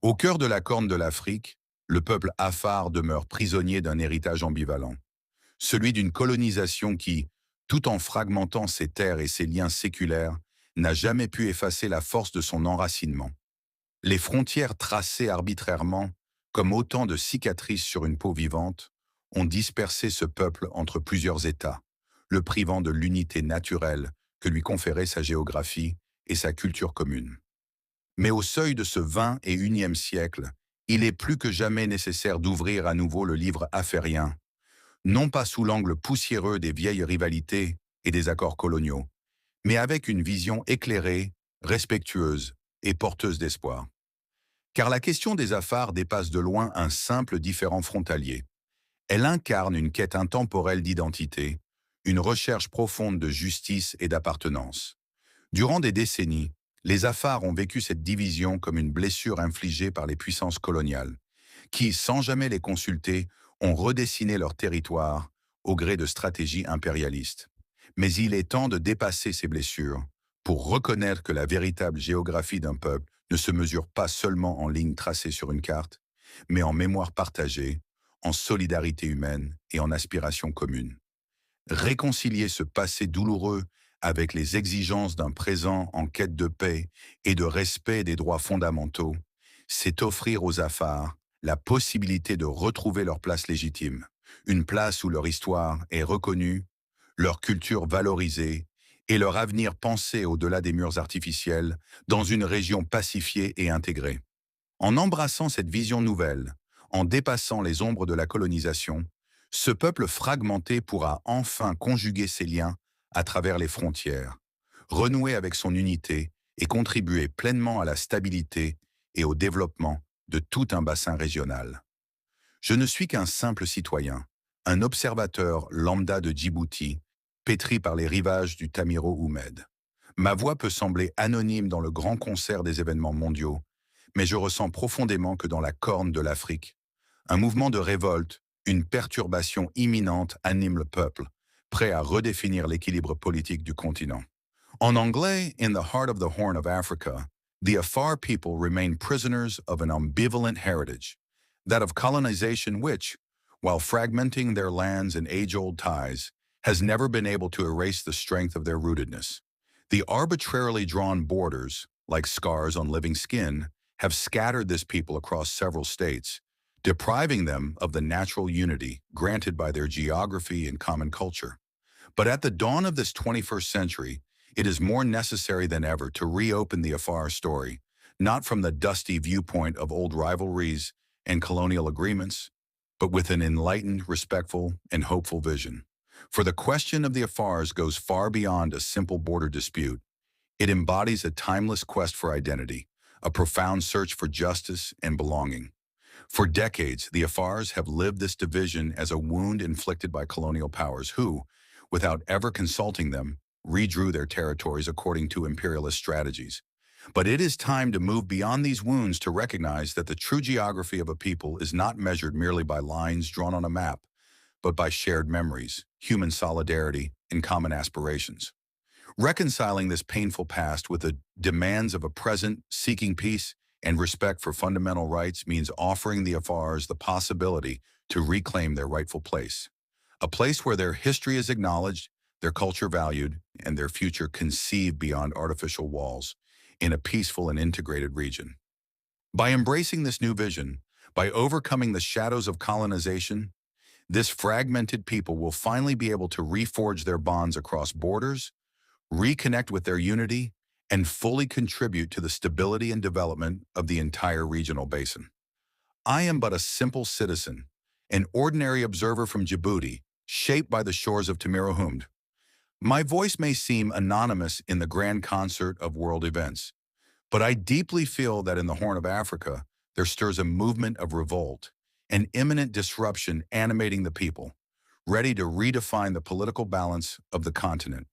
Au cœur de la Corne de l'Afrique, le peuple afar demeure prisonnier d'un héritage ambivalent, celui d'une colonisation qui, tout en fragmentant ses terres et ses liens séculaires, n'a jamais pu effacer la force de son enracinement. Les frontières tracées arbitrairement, comme autant de cicatrices sur une peau vivante, ont dispersé ce peuple entre plusieurs États, le privant de l'unité naturelle que lui conférait sa géographie et sa culture commune. Mais au seuil de ce 21e siècle, il est plus que jamais nécessaire d'ouvrir à nouveau le livre afférien, non pas sous l'angle poussiéreux des vieilles rivalités et des accords coloniaux, mais avec une vision éclairée, respectueuse et porteuse d'espoir. Car la question des Afars dépasse de loin un simple différend frontalier. Elle incarne une quête intemporelle d'identité, une recherche profonde de justice et d'appartenance. Durant des décennies, les Afars ont vécu cette division comme une blessure infligée par les puissances coloniales, qui, sans jamais les consulter, ont redessiné leur territoire au gré de stratégies impérialistes. Mais il est temps de dépasser ces blessures pour reconnaître que la véritable géographie d'un peuple ne se mesure pas seulement en lignes tracées sur une carte, mais en mémoire partagée, en solidarité humaine et en aspiration commune. Réconcilier ce passé douloureux avec les exigences d'un présent en quête de paix et de respect des droits fondamentaux, c'est offrir aux Afars la possibilité de retrouver leur place légitime, une place où leur histoire est reconnue, leur culture valorisée et leur avenir pensé au-delà des murs artificiels dans une région pacifiée et intégrée. En embrassant cette vision nouvelle, en dépassant les ombres de la colonisation, ce peuple fragmenté pourra enfin conjuguer ses liens à travers les frontières, renouer avec son unité et contribuer pleinement à la stabilité et au développement de tout un bassin régional. Je ne suis qu'un simple citoyen, un observateur lambda de Djibouti, pétri par les rivages du Tamiro ou Med. Ma voix peut sembler anonyme dans le grand concert des événements mondiaux, mais je ressens profondément que dans la corne de l'Afrique, un mouvement de révolte, une perturbation imminente anime le peuple, prêt à redéfinir l'équilibre politique du continent. En anglais, in the heart of the Horn of Africa, the Afar people remain prisoners of an ambivalent heritage, that of colonization which, while fragmenting their lands and age-old ties, has never been able to erase the strength of their rootedness. The arbitrarily drawn borders, like scars on living skin, have scattered this people across several states, depriving them of the natural unity granted by their geography and common culture. But at the dawn of this 21st century, it is more necessary than ever to reopen the Afar story, not from the dusty viewpoint of old rivalries and colonial agreements, but with an enlightened, respectful, and hopeful vision. For the question of the Afars goes far beyond a simple border dispute. It embodies a timeless quest for identity, a profound search for justice and belonging. For decades, the Afars have lived this division as a wound inflicted by colonial powers who, without ever consulting them, redrew their territories according to imperialist strategies. But it is time to move beyond these wounds to recognize that the true geography of a people is not measured merely by lines drawn on a map, but by shared memories, human solidarity, and common aspirations. Reconciling this painful past with the demands of a present seeking peace and respect for fundamental rights means offering the Afars the possibility to reclaim their rightful place. A place where their history is acknowledged, their culture valued, and their future conceived beyond artificial walls, in a peaceful and integrated region. By embracing this new vision, by overcoming the shadows of colonization, this fragmented people will finally be able to reforge their bonds across borders, reconnect with their unity, and fully contribute to the stability and development of the entire regional basin. I am but a simple citizen, an ordinary observer from Djibouti, shaped by the shores of Tamiro. My voice may seem anonymous in the grand concert of world events, but I deeply feel that in the Horn of Africa, there stirs a movement of revolt, an imminent disruption animating the people, ready to redefine the political balance of the continent.